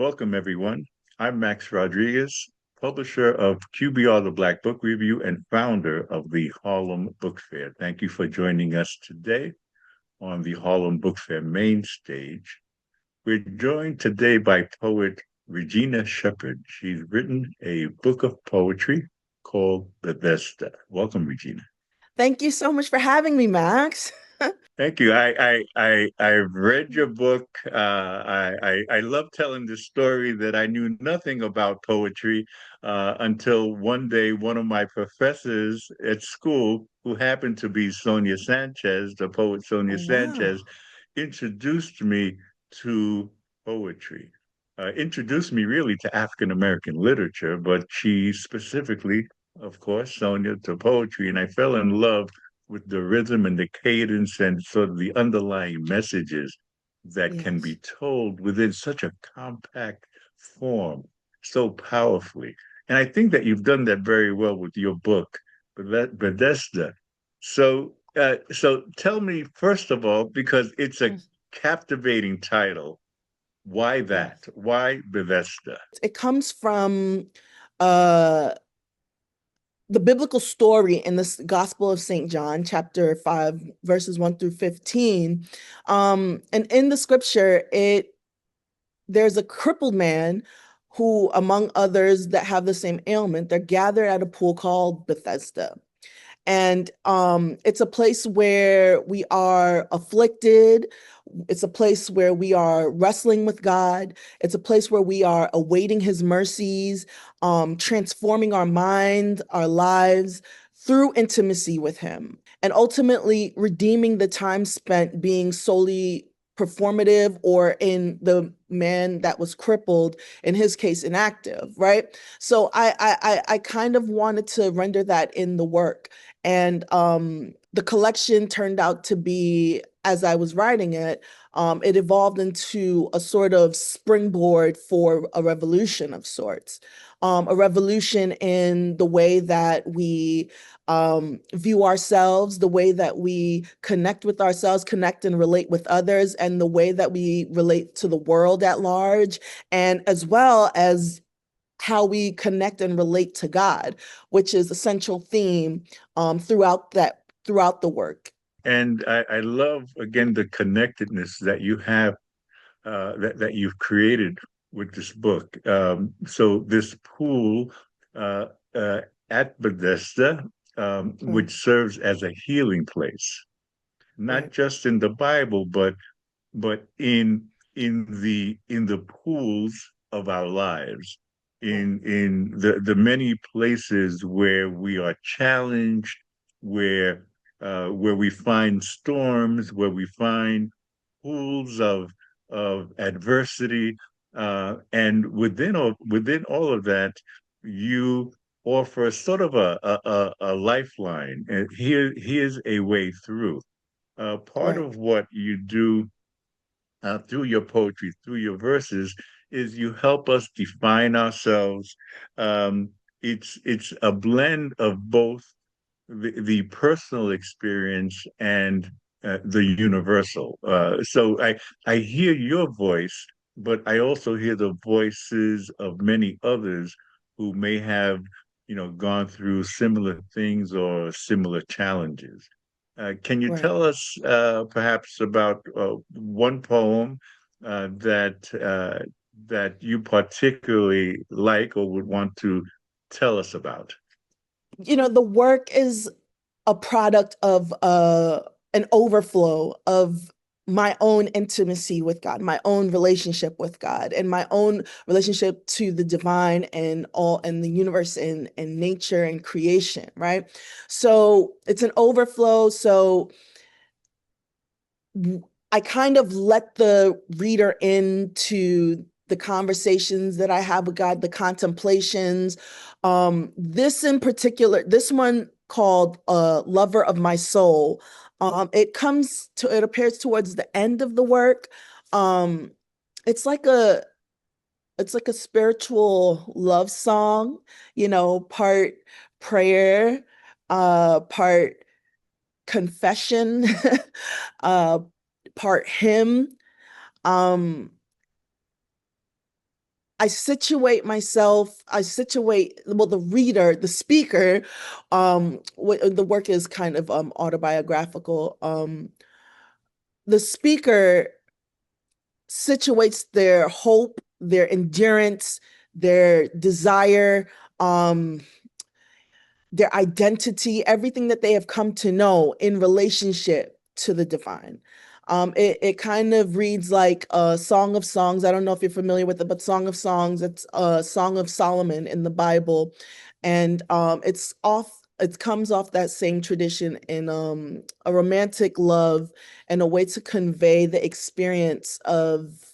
Welcome, everyone. I'm Max Rodriguez, publisher of QBR, the Black Book Review, and founder of the Harlem Book Fair. Thank you for joining us today on the Harlem Book Fair main stage. We're joined today by poet Regina Shepherd. She's written a book of poetry called Bethesda. Welcome, Regina. Thank you so much for having me, Max. Thank you. I've read your book. I love telling the story that I knew nothing about poetry until one day one of my professors at school, who happened to be Sonia Sanchez, the poet Oh, Sonia wow. Sanchez, introduced me to poetry. Introduced me really to African American literature, but she specifically, of course, Sonia, to poetry, and I fell in love with the rhythm and the cadence and sort of the underlying messages that can be Yes. told within such a compact form so powerfully. And I think that you've done that very well with your book, Bethesda. So tell me, first of all, because it's a Mm. captivating title, why Yes. that? Why Bethesda? It comes from uh the biblical story in this Gospel of St. John, chapter 5, verses 1 through 15. And in the scripture, there's a crippled man who, among others that have the same ailment, they're gathered at a pool called Bethesda. And it's a place where we are afflicted. It's a place where we are wrestling with God. It's a place where we are awaiting his mercies, transforming our mind, our lives through intimacy with him, and ultimately redeeming the time spent being solely performative, or in the man that was crippled, in his case, inactive, right? So I kind of wanted to render that in the work. And the collection turned out to be, as I was writing it, it evolved into a sort of springboard for a revolution of sorts, a revolution in the way that we view ourselves, the way that we connect with ourselves, connect and relate with others, and the way that we relate to the world at large, and as well as how we connect and relate to God, which is a central theme throughout the work. And I love again the connectedness that you have that you've created with this book. So this pool uh, uh, at Bethesda, Right, which serves as a healing place, not right, just in the Bible, but in the pools of our lives, right, in the many places where we are challenged, where we find storms, where we find pools of adversity, and within all of that, you offer sort of a lifeline. And here's a way through. Part right, of what you do through your poetry, through your verses, is you help us define ourselves. Um, it's a blend of both the personal experience and the universal. So I hear your voice, but I also hear the voices of many others who may have, gone through similar things or similar challenges. Can you right. tell us perhaps about one poem that you particularly like or would want to tell us about? The work is a product of an overflow of my own intimacy with God, my own relationship with God, and my own relationship to the divine and all and the universe and nature and creation, right? So it's an overflow. So I kind of let the reader into the conversations that I have with God, the contemplations. This in particular, this one called Lover of My Soul. It appears towards the end of the work. Um, it's like a it's like a spiritual love song, part prayer, part confession, uh, part hymn. Um, I situate myself, well, the reader, the speaker, the work is kind of autobiographical. The speaker situates their hope, their endurance, their desire, um, their identity, everything that they have come to know in relationship to the divine. It kind of reads like a Song of Songs. I don't know if you're familiar with it, but Song of Songs, it's a Song of Solomon in the Bible. And it comes off that same tradition in a romantic love and a way to convey the experience of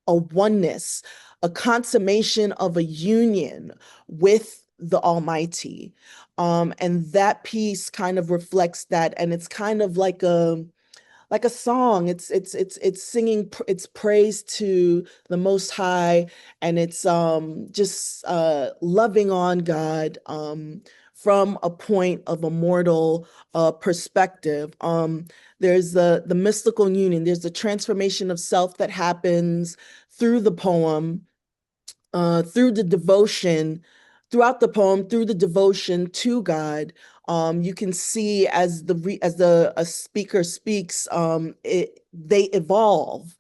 a oneness, a consummation of a union with the Almighty. And that piece kind of reflects that, and it's kind of like a song. It's singing it's praise to the Most High, and it's just loving on God from a point of a mortal perspective. There's the mystical union. There's the transformation of self that happens through the poem, through the devotion, throughout the poem, through the devotion to God. You can see as the a speaker speaks, they evolve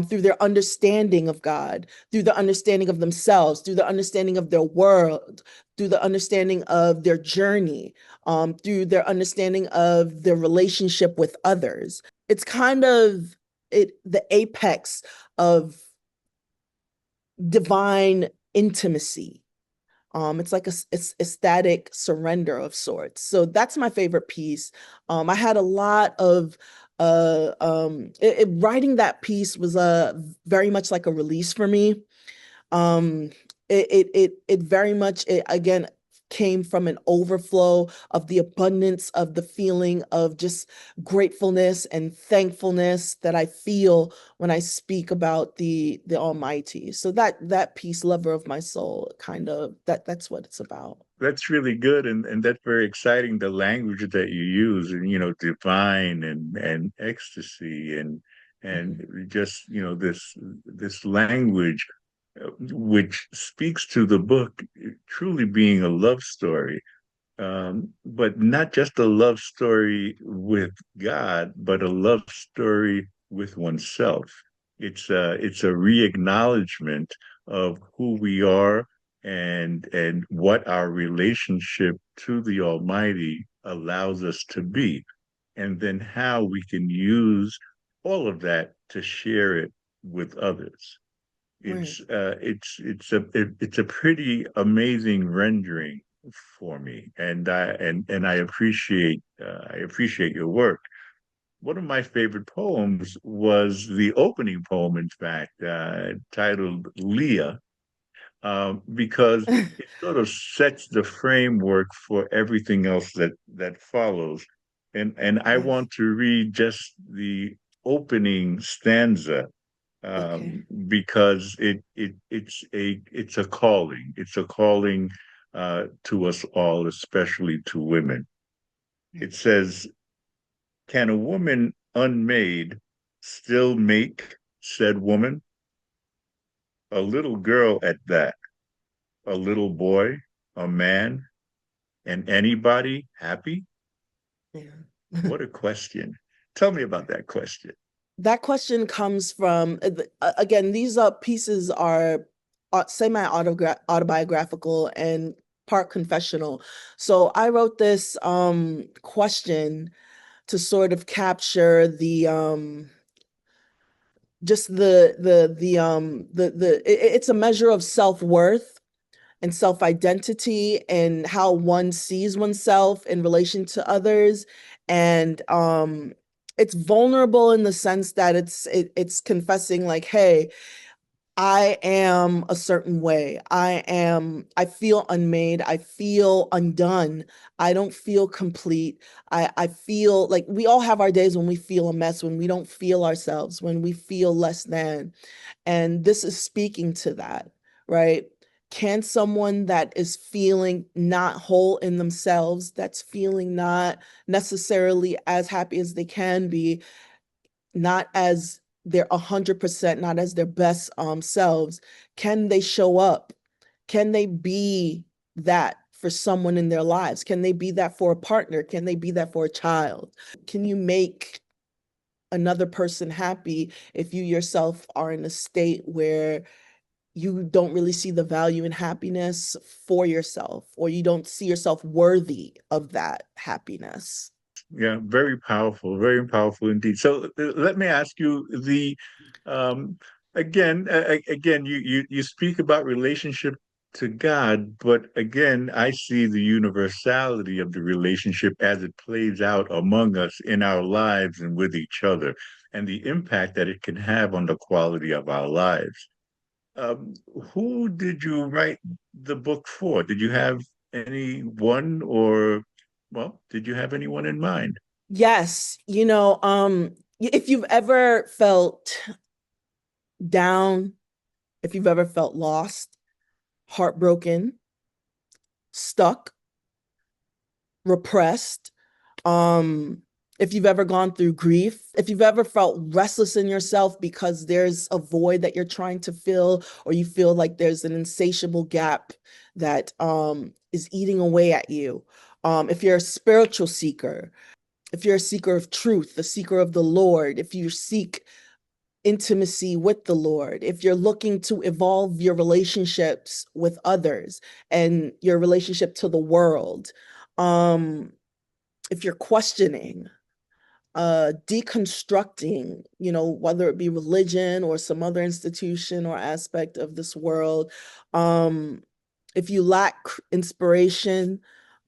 through their understanding of God, through the understanding of themselves, through the understanding of their world, through the understanding of their journey, through their understanding of their relationship with others. It's kind of the apex of divine intimacy. It's like it's ecstatic surrender of sorts. So that's my favorite piece. I had a lot of writing that piece was very much like a release for me. Um, it very much again came from an overflow of the abundance of the feeling of just gratefulness and thankfulness that I feel when I speak about the Almighty. So that piece, Lover of My Soul, kind of that's what it's about. That's really good, and that's very exciting. The language that you use, and divine and ecstasy, and Mhm. just this language, which speaks to the book truly being a love story, but not just a love story with God, but a love story with oneself. It's a re-acknowledgement of who we are and what our relationship to the Almighty allows us to be, and then how we can use all of that to share it with others. Right. It's a pretty amazing rendering for me, and I appreciate your work. One of my favorite poems was the opening poem, in fact, titled Leah, because it sort of sets the framework for everything else that follows. And I Yes. want to read just the opening stanza, Okay. because it's a calling. It's a calling to us all, especially to women. It says, "Can a woman unmade still make said woman? A little girl at that, a little boy, a man, and anybody happy?" Yeah. What a question. Tell me about that question. That question comes from again, these pieces are semi-autobiographical and part confessional. So I wrote this question to sort of capture the just it's a measure of self-worth and self-identity and how one sees oneself in relation to others. And it's vulnerable in the sense that it's confessing like, hey, I am a certain way. I feel unmade. I feel undone. I don't feel complete. I feel like we all have our days when we feel a mess, when we don't feel ourselves, when we feel less than. And this is speaking to that, right? Can someone that is feeling not whole in themselves, that's feeling not necessarily as happy as they can be, not as their 100%, not as their best selves, can they show up? Can they be that for someone in their lives? Can they be that for a partner? Can they be that for a child? Can you make another person happy if you yourself are in a state where you don't really see the value in happiness for yourself, or you don't see yourself worthy of that happiness? Yeah, very powerful indeed. So let me ask you the um again you speak about relationship to God, but again I see the universality of the relationship as it plays out among us in our lives and with each other, and the impact that it can have on the quality of our lives. Um, who did you write the book for? Did you have anyone, or, well, did you have anyone in mind? Yes, if you've ever felt down, if you've ever felt lost, heartbroken, stuck, repressed, um, if you've ever gone through grief, if you've ever felt restless in yourself because there's a void that you're trying to fill, or you feel like there's an insatiable gap that is eating away at you. If you're a spiritual seeker, if you're a seeker of truth, a seeker of the Lord, if you seek intimacy with the Lord, if you're looking to evolve your relationships with others and your relationship to the world, um, if you're questioning, deconstructing, whether it be religion or some other institution or aspect of this world, um, if you lack inspiration,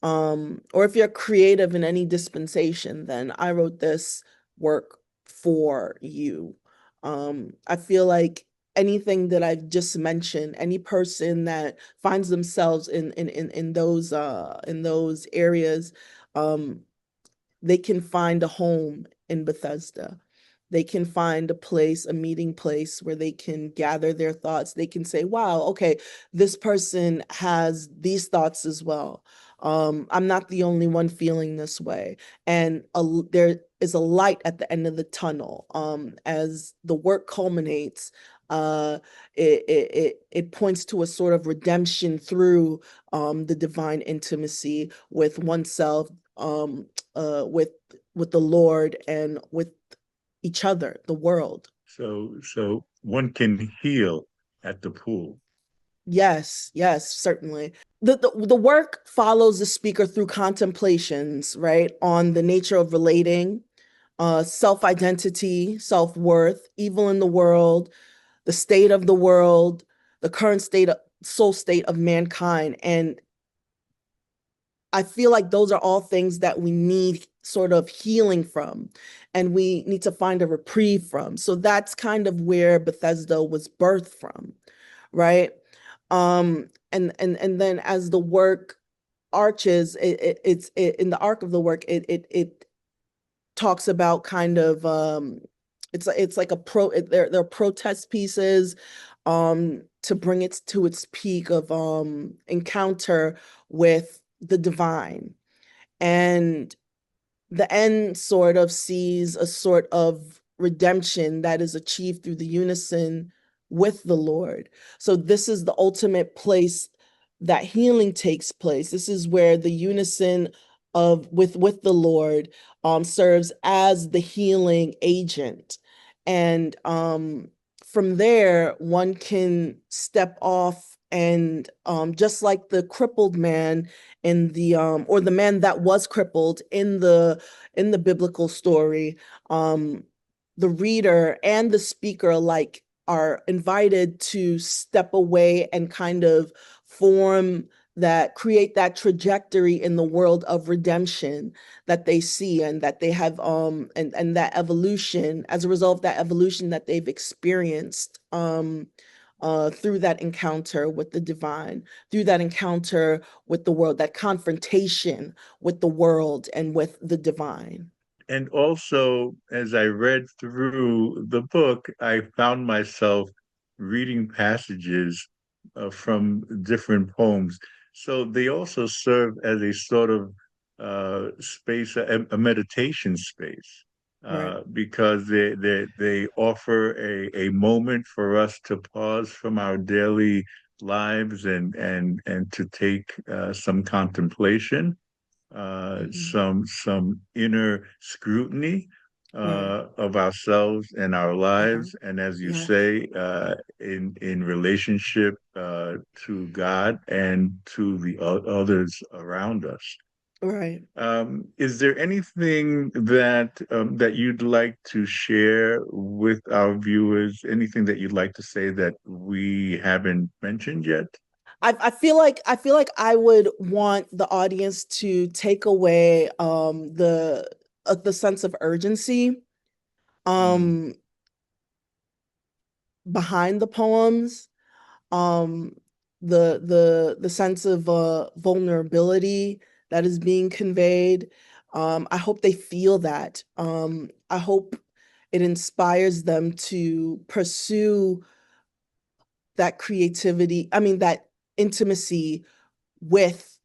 or if you're creative in any dispensation, then I wrote this work for you. I feel like anything that I've just mentioned, any person that finds themselves in those areas, um, they can find a home in Bethesda. They can find a place, a meeting place where they can gather their thoughts. They can say, wow, okay, this person has these thoughts as well. I'm not the only one feeling this way. And there is a light at the end of the tunnel. As the work culminates, uh, it points to a sort of redemption through the divine intimacy with oneself, with the Lord and with each other, the world. So one can heal at the pool. Yes, yes, certainly. The work follows the speaker through contemplations, right, on the nature of relating, self-identity, self-worth, evil in the world, the state of the world, the current soul state of mankind. And I feel like those are all things that we need sort of healing from, and we need to find a reprieve from. So that's kind of where Bethesda was birthed from, right? And then as the work arches, in the arc of the work, it talks about kind of it's like there are protest pieces to bring it to its peak of encounter with the divine. And the end sort of sees a sort of redemption that is achieved through the unison with the Lord. So this is the ultimate place that healing takes place. This is where the unison of with the Lord serves as the healing agent. And from there, one can step off and just like the crippled man in the or the man that was crippled in the biblical story, um the reader and the speaker alike are invited to step away and kind of create that trajectory in the world of redemption that they see, and that they have and that evolution, as a result of that evolution that they've experienced through that encounter with the divine, through that encounter with the world, that confrontation with the world and with the divine. And also, as I read through the book, I found myself reading passages from different poems. So they also serve as a sort of space, a meditation space. Right. because they offer a moment for us to pause from our daily lives and to take some contemplation, Mhm. some inner scrutiny Right. of ourselves and our Uh-huh. lives, and as you Yes. say, in relationship to God and to the others around us. Right. Is there anything that you'd like to share with our viewers? Anything that you'd like to say that we haven't mentioned yet? I feel like I would want the audience to take away the sense of urgency Mm. um behind the poems, um the sense of vulnerability that is being conveyed. I hope they feel that. I hope it inspires them to pursue that creativity, I mean that intimacy with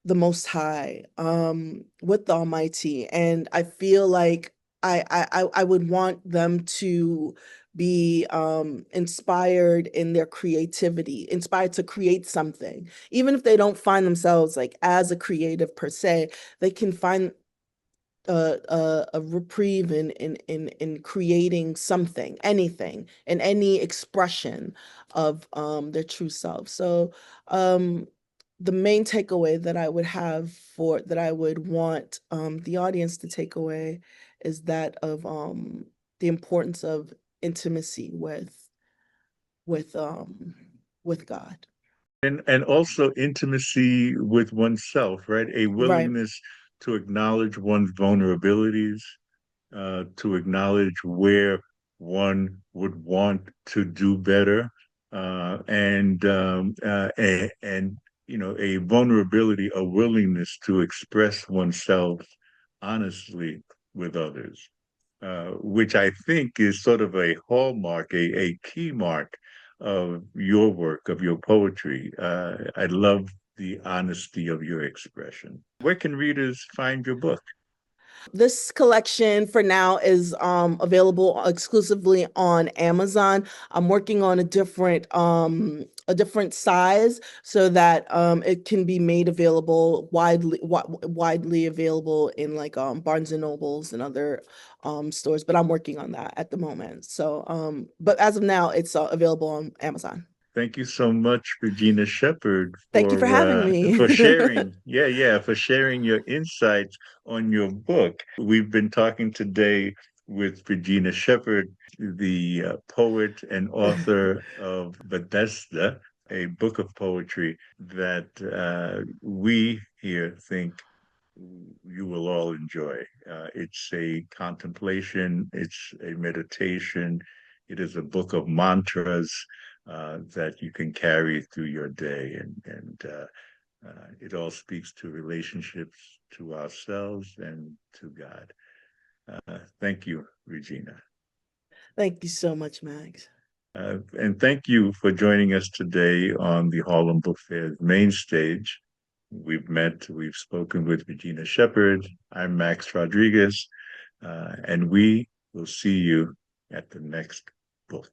the Most High, with the Almighty. And I feel like I would want them to be inspired in their creativity, inspired to create something. Even if they don't find themselves like as a creative per se, they can find a reprieve in creating something, anything, in any expression of their true self. So um, the main takeaway that I would have for that I would want the audience to take away is that of the importance of intimacy with um, with God. And also intimacy with oneself, right? A Right. willingness to acknowledge one's vulnerabilities, to acknowledge where one would want to do better, and you know, a vulnerability, a willingness to express oneself honestly with others, which I think is sort of a hallmark, a key mark of your work, of your poetry. I love the honesty of your expression. Where can readers find your book? This collection for now is available exclusively on Amazon. I'm working on a different size so that it can be made available widely available in like Barnes and Nobles and other stores. But I'm working on that at the moment. So but as of now, it's available on Amazon. Thank you so much, Regina Shepherd, Thank you for having me. for sharing. Yeah, yeah, for sharing your insights on your book. We've been talking today with Regina Shepherd, the poet and author of Bethesda, a book of poetry that we here think you will all enjoy. It's a contemplation, it's a meditation, it is a book of mantras that you can carry through your day, and it all speaks to relationships to ourselves and to God. Thank you, Regina. Thank you so much, Max. And thank you for joining us today on the Harlem Book Fair's main stage. We've spoken with Regina Shepherd. I'm Max Rodriguez, and we will see you at the next book.